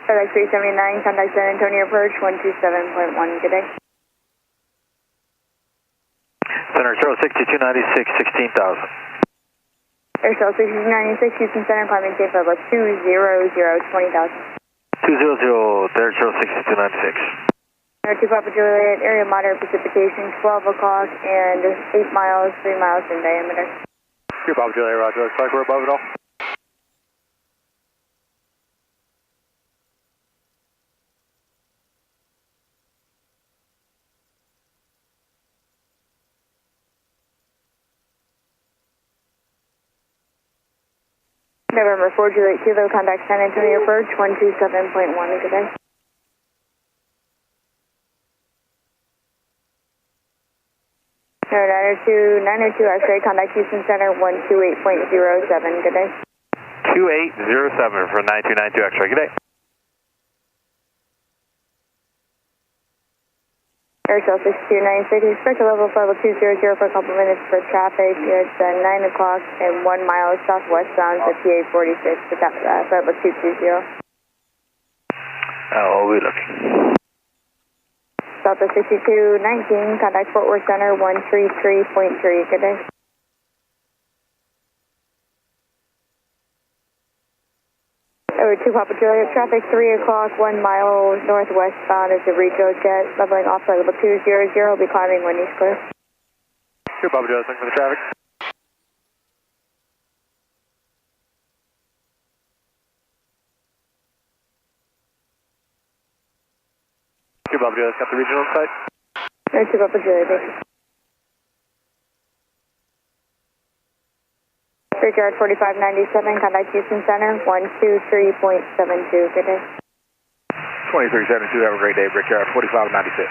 FedEx 379, contact San Antonio approach 127.1, good day. Center Charles 6296, 16,000. Air Charles 6296, Houston Center, climb maintain for level 200, 20,000. 200, Air Charles 6296. Air 2 Papa Juliet, area moderate precipitation, 12 o'clock and 8 miles, 3 miles in diameter. 2 Papa Juliet, roger, looks like we're above it all. November 4 Juliet Kilo, contact San Antonio approach 127.1, good day. No, 902 X-ray, contact Houston Center 128.07, good day. 2807 for 9292 X-ray, good day. Air Charles 6296, expect a level for level 200 for a couple minutes for traffic. It's 9 o'clock and 1 mile southwest bound to PA 46 for level 220. Oh, we'll be looking. Southwest 6219, contact Fort Worth Center 133.3, good day. Over 2 Papa Juliet, traffic 3 o'clock, 1 mile northwest bound is the Rico jet, leveling off for level 200, will be climbing when he's clear. 2 Papa Juliet, looking for the traffic. Two Papa Juliet, got the regional site. Air 2 Papa Juliet, thank you. Brickyard 4597, contact Houston Center 123.72, good day. 2372, have a great day, Brickyard 4596.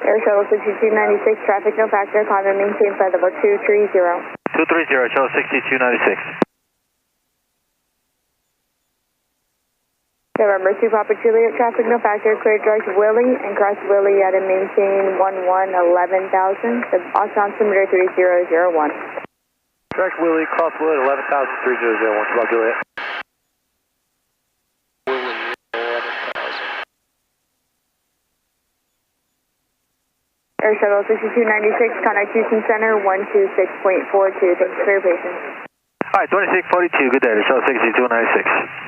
Air Shuttle 6296, traffic no factor, climb and maintain flight level 230. 230, Shuttle 6296. November 2 Papa Juliet, traffic no factor, clear direct Willie and cross Willie at a maintain 11,000, the Austin altimeter 3001. Direct Willie, cross Willie at 11,000, 3001, Papa Juliet. Air Shuttle 6296, contact Houston Center 126.42, thanks for your patience. Alright, 2642, good day, Shuttle 6296.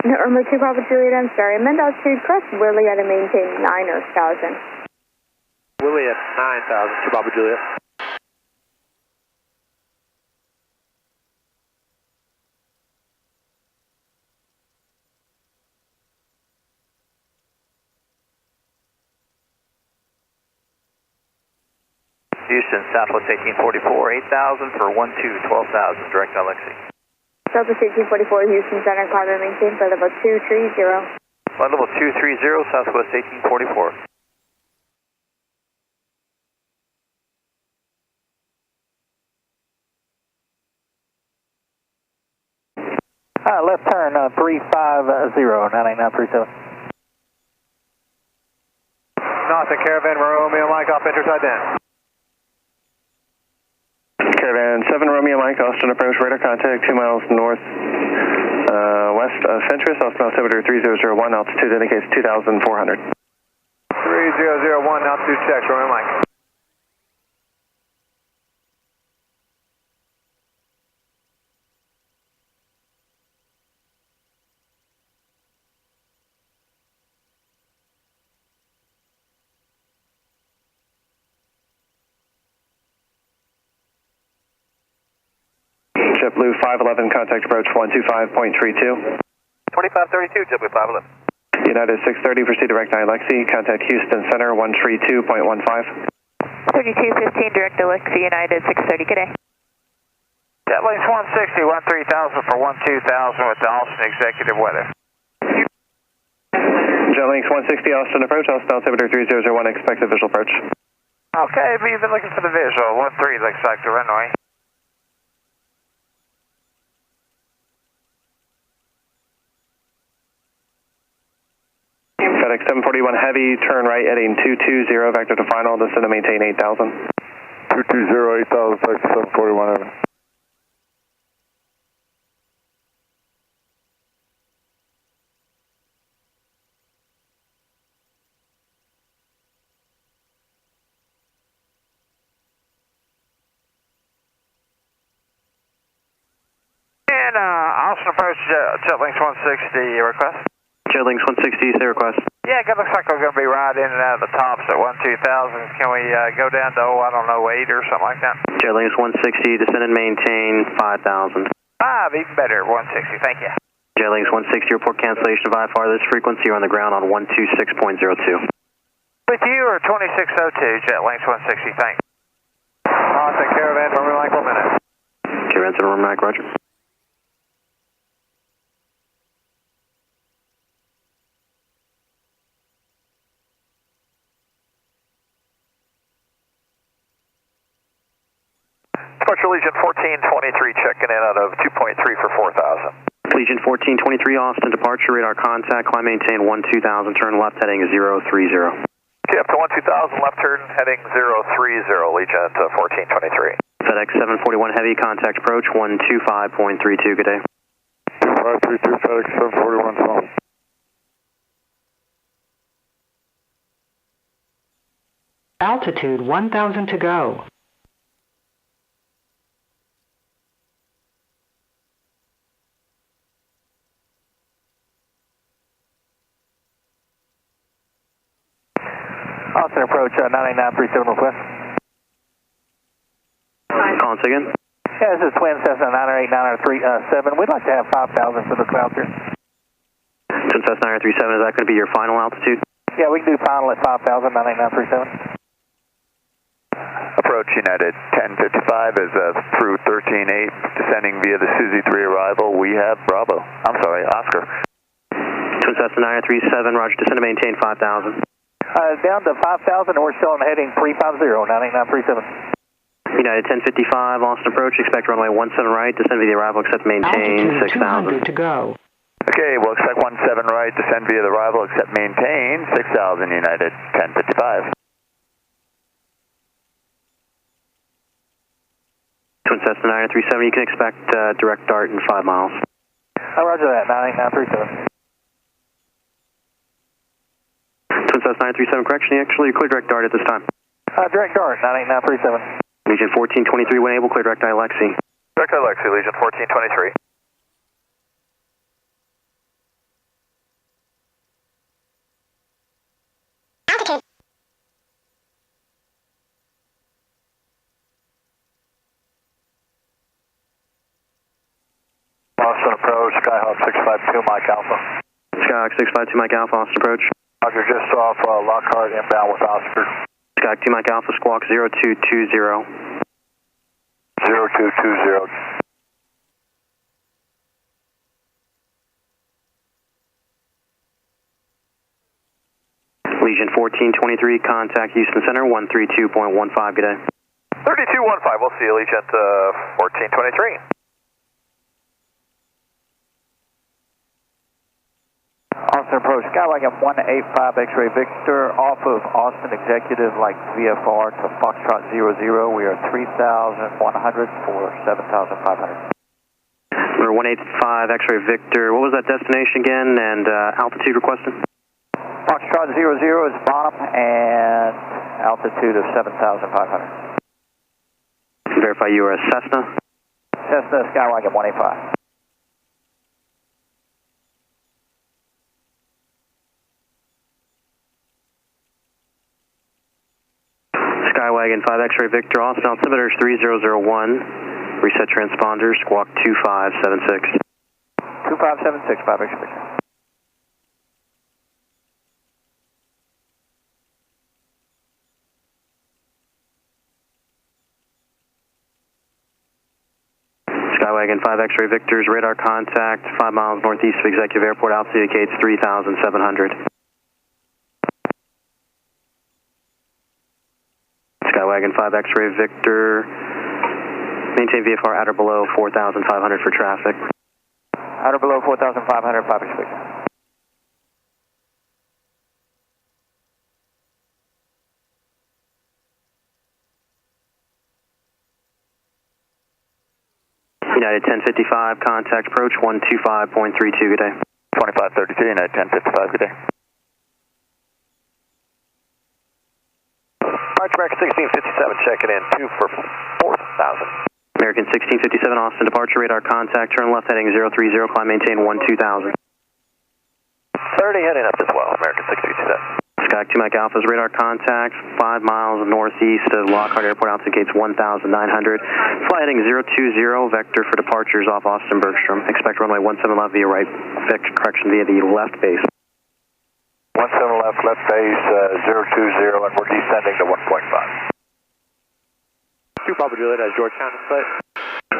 November 2 Papa Juliet, I'm sorry, I meant altitude, cross Willie at a maintain 9,000. Willie at 9,000, 2 Papa Juliet. Houston, Southwest 1844, 8,000 for 12,000, direct Alexi. Southwest 1844, Houston Center, climb and maintain flight level 230. Flight level 230, Southwest 1844. Left turn 350, 98937. North Caravan, Romeo Mike, off enter side then. Caravan 7 Romeo Mike, Austin approach, radar contact 2 miles north west of Centris, Austin altimeter 3001, altitude indicates 2,400. 3001, altitude checks, Romeo Mike. JetBlue 511, contact approach 125.32. 2532, JetBlue 511. United 630, proceed direct Alexi, contact Houston Center 132.15. 3215, direct Alexi, United 630, good day. JetLinks 160, 13,000 for 12,000 with the Austin executive weather. JetLinks 160, Austin approach, Austin altimeter 3001, expected visual approach. Okay, we've been looking for the visual. 13 looks like the runway. FedEx 741 Heavy, turn right heading 220, vector to final, descend and maintain 8,000. 220, 8,000, FedEx 741 Heavy. And Austin approach Jetlings 160 request. Jetlings 160, say request. Yeah, it looks like we're going to be right in and out of the tops at 12,000. Can we go down to, I don't know, 8 or something like that? Jetlings 160, descend and maintain 5,000. 5, even better, 160, thank you. Jetlings 160, report cancellation of IFR. This frequency, you're on the ground on 126.02. With you or 2602, Jetlings 160, thanks. Austin, Caravan, Roman Mike, 1 minute. Caravan, Roman Mike, roger. Departure Legion 1423, checking in out of 2.3 for 4,000. Legion 1423, Austin, departure, radar contact, climb maintain 12,000, turn left heading 030. Okay, up to 12,000, left turn heading 030, Legion to 1423. FedEx 741 Heavy, contact approach 125.32, good day. 532, FedEx 741, phone. Altitude 1,000 to go. Austin approach 98937 request. Call us again. Yeah, this is Twin Cessna 98937. We'd like to have 5,000 for the clouds here. Since that's 937, is that going to be your final altitude? Yeah, we can do final at 5,000, 98937. Approach United 1055 is through 13-8, descending via the Suzy 3 arrival. We have Bravo. I'm sorry, Oscar. Twin Cessna 937, roger, descend and maintain 5,000. Down to 5,000, we're still on heading 350, 98937. United 1055, Austin approach, expect runway 17 right, descend via the arrival, accept maintain Altitude 6,000. 200 to go. Okay, we'll expect 17 right, descend via the arrival, accept maintain 6,000, United 1055. Twin Cessna 937, you can expect direct dart in 5 miles. Roger that, 98937. Twin Cessna 937, correction, actually, clear direct dart at this time. Direct dart, 98937. Legion 1423, when able, clear direct Alexi. Direct Alexi, Legion 1423. Austin approach, Skyhawk 652, Mike Alpha. Skyhawk 652, Mike Alpha, Austin approach. Roger, just off Lockhart, inbound with Oscar. Skyhawk 2, Mike Alpha, squawk 0220. 0220. Legion 1423, contact Houston Center, 132.15, good day. 3215, we'll see you, Legion 1423. Austin approach, Skywagon 185 X-ray Victor, off of Austin Executive like VFR to Foxtrot 00. We are 3,100 for 7,500. Number 185 X-ray Victor, what was that destination again and altitude requested? Foxtrot 00 is bottom and altitude of 7,500. Verify you are a Cessna. Cessna Skywagon 185. Skywagon 5 X-ray Victor, Austin altimeter 3001. Reset transponder, squawk 2576. 2576, 5 X-ray Victor. Skywagon 5 X-ray Victor's radar contact 5 miles northeast of Executive Airport, altitude indicates 3,700. Skywagon 5 X-ray Victor, maintain VFR at or below 4,500 for traffic. At or below 4,500, 5 X-ray Victor. United 1055, contact approach 125.32, good day. 2532, United 1055, good day. Arch American 1657, checking in, 2 for 4,000. American 1657, Austin, departure radar contact, turn left heading 030, climb maintain 12,000. 30 heading up as well, American 1657. Sky 2 Mike Alpha's radar contact, 5 miles northeast of Lockhart Airport, altitude gates 1,900. Fly heading 020, vector for departures off Austin Bergstrom. Expect runway 17 left via right, correction via the left base. 17 left base, 020, and we're descending to 1.5. 2 Papa Juliet at Georgetown in sight.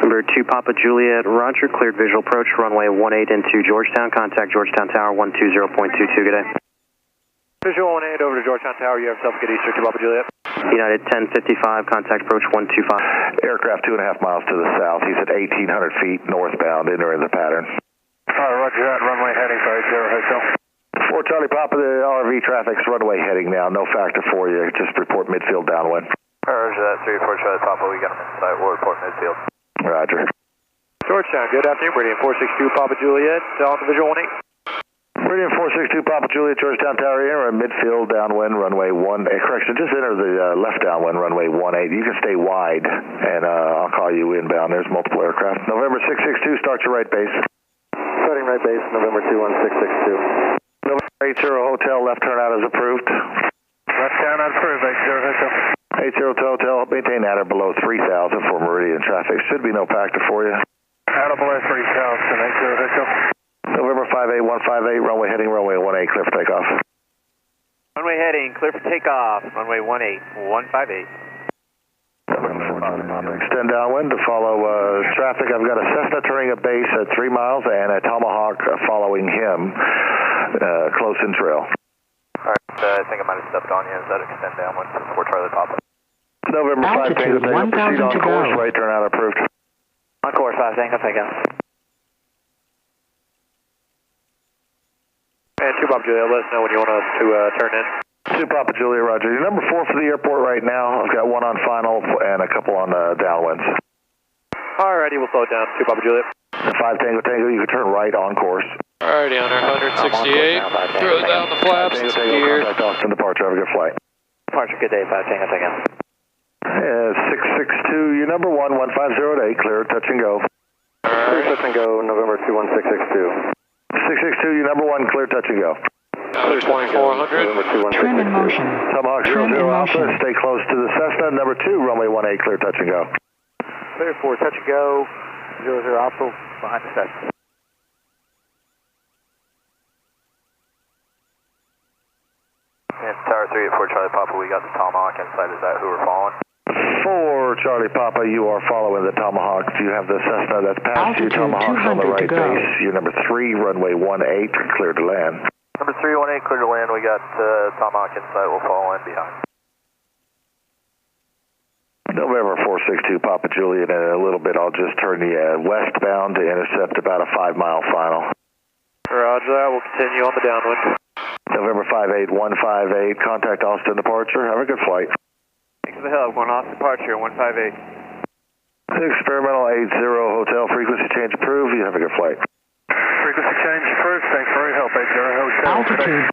Number 2 Papa Juliet, roger, cleared visual approach, runway 18 into Georgetown, contact Georgetown Tower 120.22, good day. Visual 18 over to Georgetown Tower, you have yourself a good Easter, 2 Papa Juliet. United 1055, contact approach 125. Aircraft 2.5 miles to the south, he's at 1,800 feet northbound, entering the pattern. Roger that, runway heading for 80 Hotel. 4 Charlie Papa, the RV traffic's runway heading now, no factor for you, just report midfield downwind. Roger that, 3 4 Charlie Papa, we got him in sight, we'll report midfield. Roger. Georgetown, good afternoon, Meridian 462 Papa Juliet, on the visual 18. Meridian 462 Papa Juliet, Georgetown Tower, enter midfield downwind, runway 18, correction, just enter the left downwind, runway 18. You can stay wide, and I'll call you inbound, there's multiple aircraft. November 662, start your right base. Starting right base, November 21662. November 80 Hotel, left turn out is approved. Left turn out approved, 80 Hotel. 80 Hotel, maintain at or below 3,000 for Meridian traffic. Should be no factor for you. At or below 3,000, 80 Hotel. November 58158, runway heading, runway 18, clear for takeoff. Runway heading, clear for takeoff, runway 18, 158. Extend downwind to follow traffic. I've got a Cessna turning a base at 3 miles and a Tomahawk following him, close in trail. Alright, I think I might have stepped on you. Is that extend downwind for Charlie Papa? November 5 Tango, proceed on course, right turn out approved. On course, 5 Tango, Tango. And 2 Papa Juliet, let us know when you want us to turn in. 2 Papa Juliet, roger. You're number 4 for the airport right now. I've got 1 on final and a couple on downwinds. Alrighty, we'll slow it down. 2 Papa Juliet. 5 Tango Tango, you can turn right on course. Alrighty, on our 168, throw down the flaps, Tango Tango, gear. contact Austin departure, have a good flight. Departure, good day, 5 Tango Tango. 662, you're number 1, 150 clear, touch and go. Clear touch and go, November 21662. 662, you're number 1, clear touch and go. 2400. Trim in motion. Tomahawk 00 Alpha, stay close to the Cessna. Number 2, runway 18, clear touch and go. Clear for touch and go, 00 Alpha, behind the Cessna. And Tower 3 at 4 Charlie Papa, we got the Tomahawk inside. Is that who we're following? 4 Charlie Papa, you are following the Tomahawk. You have the Cessna that's past you. Tomahawk's on the right base. You're number 3, runway 18, clear to land. Number 318, clear to land. We got Tomahawk inside. We'll follow in behind. November 462 Papa Juliet, and in a little bit I'll just turn you westbound to intercept about a 5-mile final. Roger that. We'll continue on the downwind. November 58158, contact Austin departure. Have a good flight. Thanks for the help. Going off departure, 158. Experimental 80 Hotel, frequency change approved. You have a good flight. Frequency change approved. Thanks for your help, 80 Hotel. Altitude.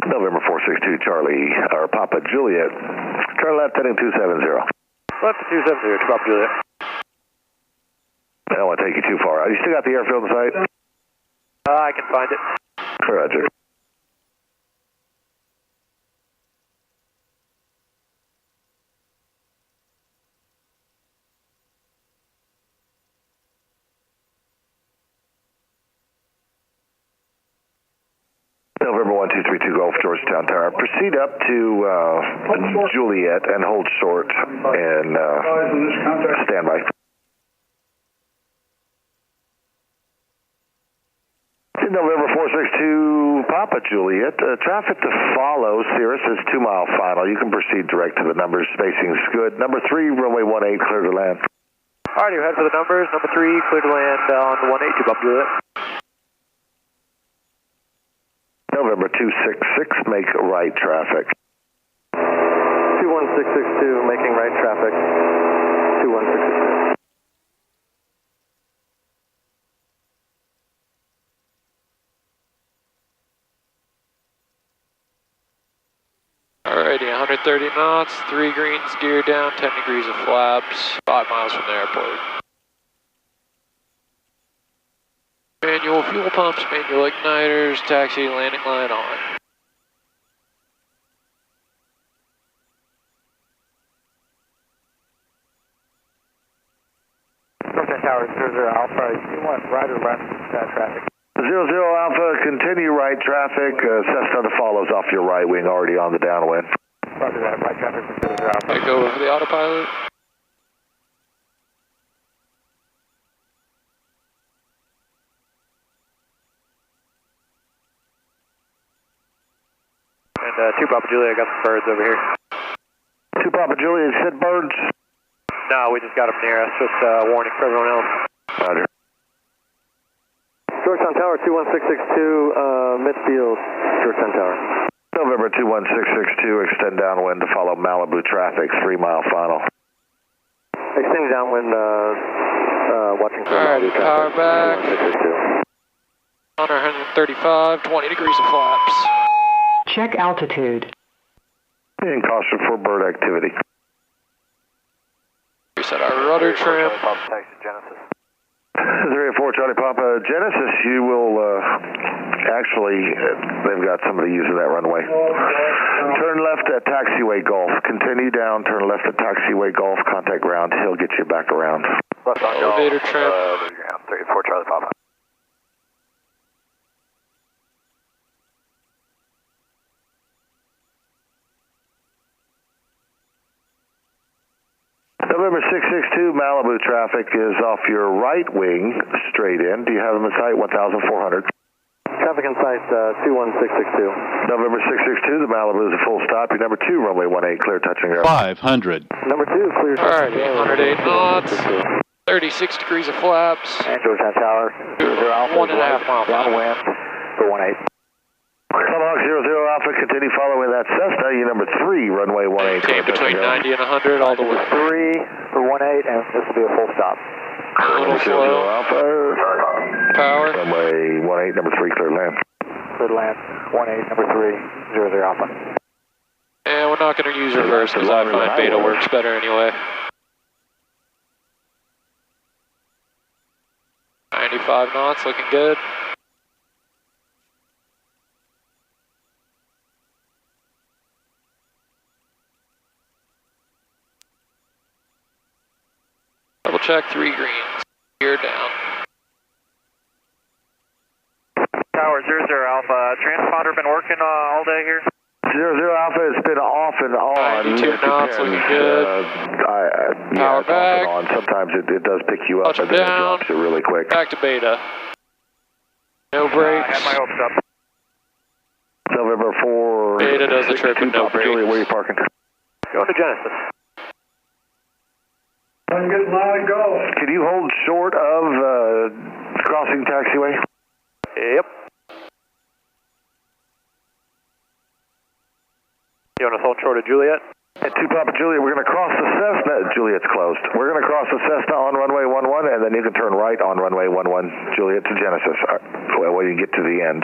November 462 Charlie, or Papa Juliet, turn left heading 270. Left to 270, Papa Juliet. I don't want to take you too far out. You still got the airfield in sight? I can find it. Roger. November 1232 Golf, Georgetown Tower. Proceed up to Juliet and hold short and standby. November 462 Papa Juliet. Traffic to follow, Cirrus is 2-mile final. You can proceed direct to the numbers. Spacing is good. Number 3, runway 18, clear to land. Alrighty, we're heading for the numbers. Number 3, clear to land on 182 Papa Juliet. November 266, make right traffic. 21662, making right traffic. 21662. Alrighty, 130 knots, 3 greens, gear down, 10 degrees of flaps, 5 miles from the airport. Manual fuel pumps, manual igniters, taxi landing line on. Georgetown Tower, 00 Alpha, you want right or left traffic? 00 Alpha, continue right traffic. Cessna follows off your right wing, already on the downwind. Roger that, right traffic for 00 Alpha. I go over the autopilot. And 2 Papa Juliet, I got some birds over here. 2 Papa Juliet, you said birds? No, we just got them near us, just a warning for everyone else. Roger. Georgetown Tower, 21662, midfield, Georgetown Tower. November 21662, extend downwind to follow Malibu traffic, 3 mile final. Extending downwind, watching for Alright, Malibu power traffic. back. 21662. On 135, 20 degrees of flaps. Check altitude. And caution for bird activity. Reset our rudder trim. Taxi Genesis. 384 Charlie Papa Genesis, you will actually, they've got somebody using that runway. Turn left at taxiway Golf. Continue down, turn left at taxiway Golf, contact ground. He'll get you back around. Elevator trim. 384 Charlie Papa. November 662 Malibu traffic is off your right wing, straight in. Do you have them in sight? 1,400. Traffic in sight, 21662. November 662, the Malibu is a full stop. Your number 2, runway 18, clear touching ground. 500. Number 2, clear. Alright, 108 knots, 36 degrees of flaps. And Georgetown Tower, 00 Alpha. 1.5 mile downwind for 18. Tomahawk 00 Alpha, continue following that Cessna. Your number 3, runway 18. Came between 90 and 100 all the way. 3 for 18, and this will be a full stop. A little 00 slow. Alpha. Power. Runway 18, number 3, clear land. Clear to land, 18, number 3, 00 Alpha. And we're not going to use reverse because I find beta works better anyway. 95 knots, looking good. Double check 3 greens. Gear down. Tower 00 Alpha, transponder been working all day here? 00 Alpha has been off and on. 92 knots, looking good. Power it's back. off and on. Sometimes it does pick you up, Touch and then it down. drops it really quick. Back to beta. No brakes. I had my hopes up. November 4. Beta does the trick with no Papa Juliet, brakes. where are you parking? Going to Genesis. I'm getting a lot of golf. Can you hold short of crossing taxiway? Yep. You want to hold short of Juliet? At 2 Papa Juliet, we're going to cross the Cessna. Juliet's closed. We're going to cross the Cessna on runway 11, and then you can turn right on runway 11, Juliet to Genesis. Well, when you get to the end.